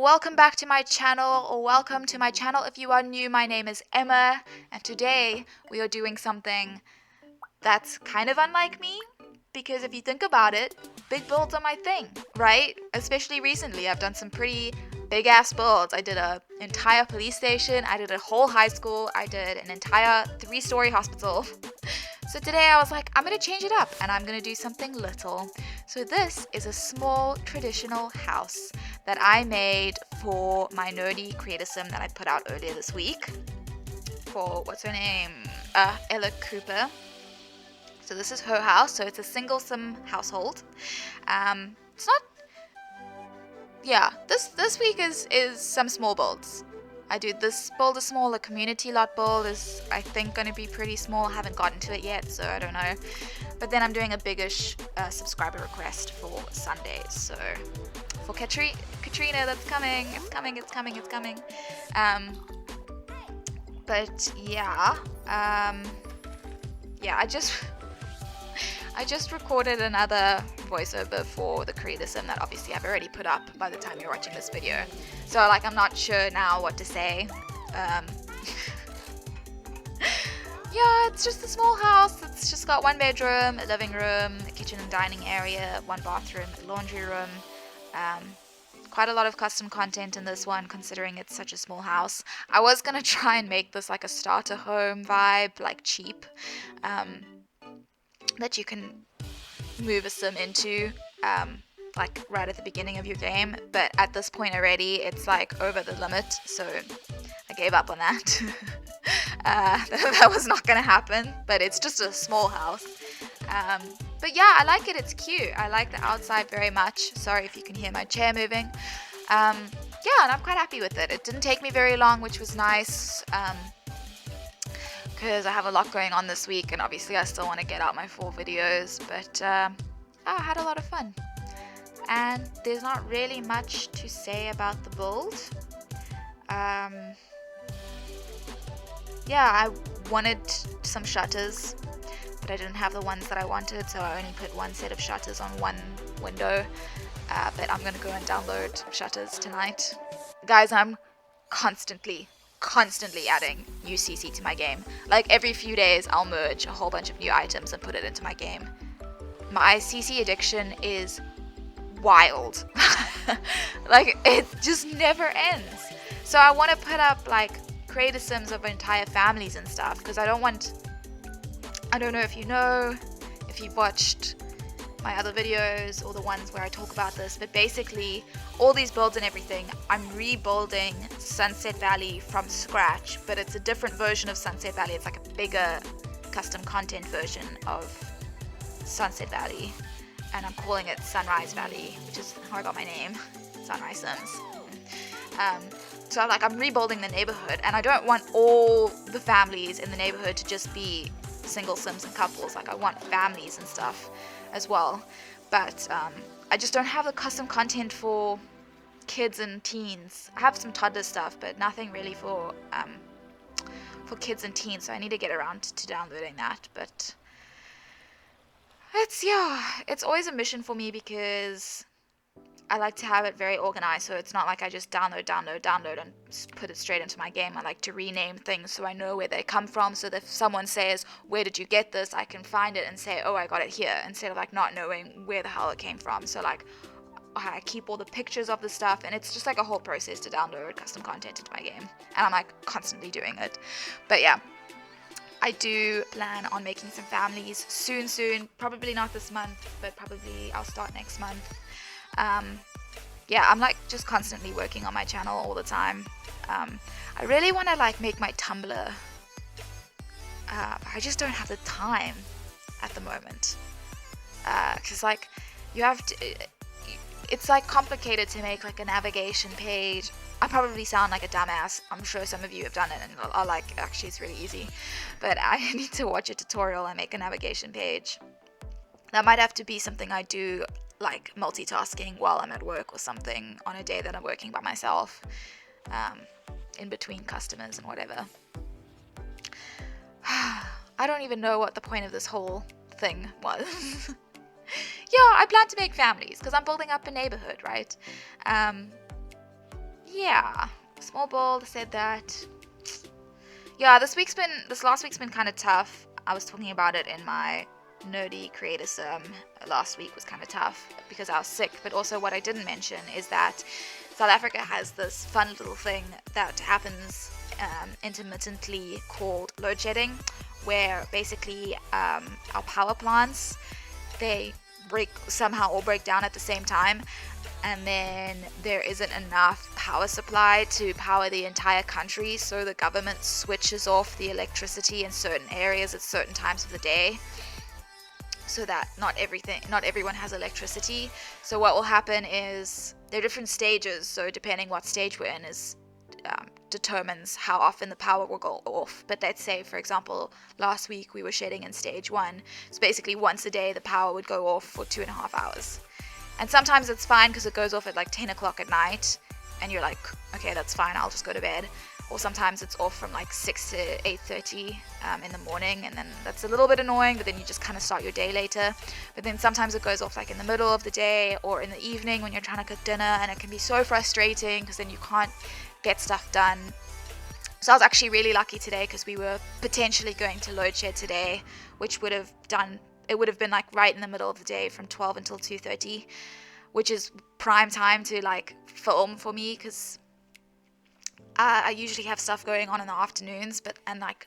welcome back to my channel, or welcome to my channel if you are new. My name is Emma, and today we are doing something that's kind of unlike me, because if you think about it, big builds are my thing, right? Especially recently, I've done some pretty big ass builds. I did an entire police station, I did a whole high school, I did an entire 3-story hospital. So today I was like, I'm gonna change it up and I'm gonna do something little. So this is a small traditional house that I made for my nerdy creator sim that I put out earlier this week for, what's her name? Ella Cooper. So this is her house, so it's a single sim household. It's not, yeah, this week is some small builds. I do this build is small, the community lot build is I think going to be pretty small. I haven't gotten to it yet, so I don't know. But then I'm doing a biggish subscriber request for Sundays. So for Katrina, that's coming. It's coming. But yeah, I just recorded another voiceover for the creator sim that obviously I've already put up by the time you're watching this video. So like I'm not sure now what to say. Yeah, it's just a small house. It's just got one bedroom, a living room, a kitchen and dining area, one bathroom, a laundry room. Quite a lot of custom content in this one considering it's such a small house. I was gonna try and make this like a starter home vibe, like cheap. That you can move a sim into like right at the beginning of your game, but at this point already it's like over the limit, so I gave up on that. That was not gonna happen, but it's just a small house. But yeah, I like it, it's cute. I like the outside very much. Sorry if you can hear my chair moving. Yeah, and I'm quite happy with it. It didn't take me very long, which was nice. Because I have a lot going on this week, and obviously I still want to get out my 4 videos, but I had a lot of fun. And there's not really much to say about the build. Yeah, I wanted some shutters, but I didn't have the ones that I wanted, so I only put one set of shutters on one window. But I'm gonna go and download shutters tonight. Guys, I'm constantly adding new CC to my game. Like every few days I'll merge a whole bunch of new items and put it into my game. My CC addiction is wild. Like it just never ends. So I want to put up like creator sims of entire families and stuff, because I don't know if you've watched my other videos or the ones where I talk about this, but basically all these builds and everything, I'm rebuilding Sunset Valley from scratch, but it's a different version of Sunset Valley. It's like a bigger custom content version of Sunset Valley, and I'm calling it Sunrise Valley, which is how I got my name, Sunrise Sims. So like I'm rebuilding the neighborhood, and I don't want all the families in the neighborhood to just be single sims and couples. Like I want families and stuff as well, but I just don't have the custom content for kids and teens. I have some toddler stuff, but nothing really for kids and teens, so I need to get around to downloading that. But it's always a mission for me, because I like to have it very organized, so it's not like I just download and put it straight into my game. I like to rename things so I know where they come from, so that if someone says, where did you get this, I can find it and say, oh, I got it here, instead of like not knowing where the hell it came from. So like I keep all the pictures of the stuff, and it's just like a whole process to download custom content into my game, and I'm like constantly doing it. But yeah, I do plan on making some families soon, probably not this month, but probably I'll start next month. Yeah, I'm like just constantly working on my channel all the time. I really want to like make my Tumblr. I just don't have the time at the moment. Cause like you have to, it's like complicated to make like a navigation page. I probably sound like a dumbass. I'm sure some of you have done it and are like, actually it's really easy. But I need to watch a tutorial and make a navigation page. That might have to be something I do, like multitasking while I'm at work or something, on a day that I'm working by myself, in between customers and whatever. I don't even know what the point of this whole thing was. Yeah, I plan to make families because I'm building up a neighborhood, right? yeah, small bold said that. Yeah, this last week's been kind of tough. I was talking about it in my nerdy creator last week was kind of tough because I was sick, but also what I didn't mention is that South Africa has this fun little thing that happens intermittently called load shedding, where basically our power plants, they somehow all break down at the same time, and then there isn't enough power supply to power the entire country, so the government switches off the electricity in certain areas at certain times of the day, so that not everyone has electricity. So what will happen is there are different stages, so depending what stage we're in is determines how often the power will go off. But let's say, for example, last week we were shedding in stage 1, so basically once a day the power would go off for 2.5 hours. And sometimes it's fine because it goes off at like 10 o'clock at night and you're like, okay, that's fine, I'll just go to bed. Or sometimes it's off from like 6 to 8:30 in the morning, and then that's a little bit annoying, but then you just kind of start your day later. But then sometimes it goes off like in the middle of the day or in the evening when you're trying to cook dinner, and it can be so frustrating because then you can't get stuff done. So I was actually really lucky today because we were potentially going to load shed today, which would have been like right in the middle of the day from 12 until 2:30, which is prime time to like film for me because I usually have stuff going on in the afternoons, and like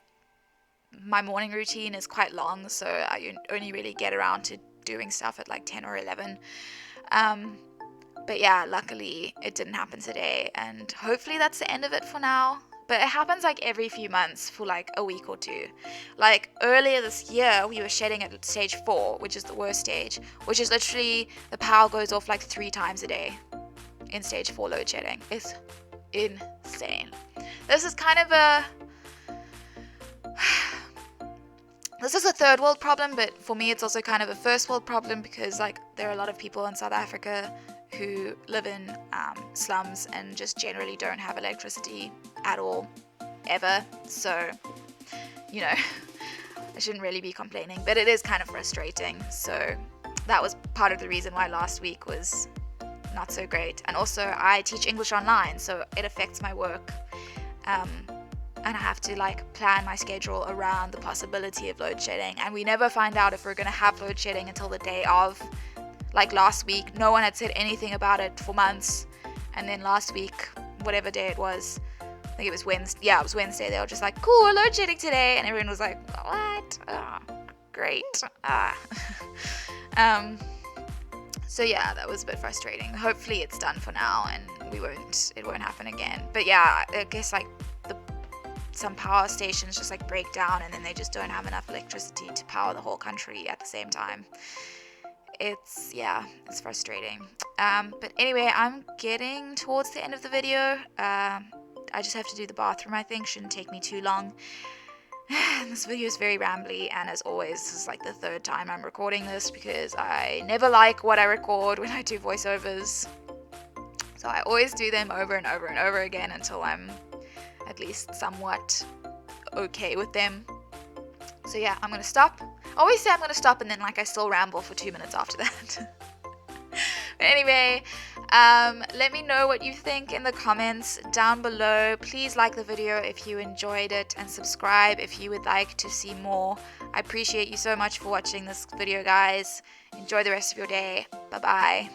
my morning routine is quite long, so I only really get around to doing stuff at like 10 or 11. But yeah, luckily it didn't happen today, and hopefully that's the end of it for now. But it happens like every few months for like a week or two. Like earlier this year we were shedding at stage 4, which is the worst stage, which is literally the power goes off like 3 times a day in stage 4 load shedding. It's insane. This is kind of this is a third world problem, but for me it's also kind of a first world problem because like there are a lot of people in South Africa who live in slums and just generally don't have electricity at all, ever. So, you know, I shouldn't really be complaining, but it is kind of frustrating. So that was part of the reason why last week was not so great. And also I teach English online, so it affects my work, and I have to like plan my schedule around the possibility of load shedding, and we never find out if we're going to have load shedding until the day of. Like last week, no one had said anything about it for months, and then last week, whatever day it was, I think it was Wednesday. Yeah, it was Wednesday. They were just like, "Cool, we're load shedding today," and everyone was like, "What? Oh, great." So yeah, that was a bit frustrating. Hopefully, it's done for now, and it won't happen again. But yeah, I guess like some power stations just like break down, and then they just don't have enough electricity to power the whole country at the same time. It's frustrating. But anyway, I'm getting towards the end of the video. I just have to do the bathroom, I think. Shouldn't take me too long. This video is very rambly, and as always, this is like the 3rd time I'm recording this because I never like what I record when I do voiceovers. So I always do them over and over and over again until I'm at least somewhat okay with them. So yeah, I'm gonna stop. I always say I'm gonna stop, and then like I still ramble for 2 minutes after that. But anyway, let me know what you think in the comments down below. Please like the video if you enjoyed it, and subscribe if you would like to see more. I appreciate you so much for watching this video, guys. Enjoy the rest of your day. Bye bye.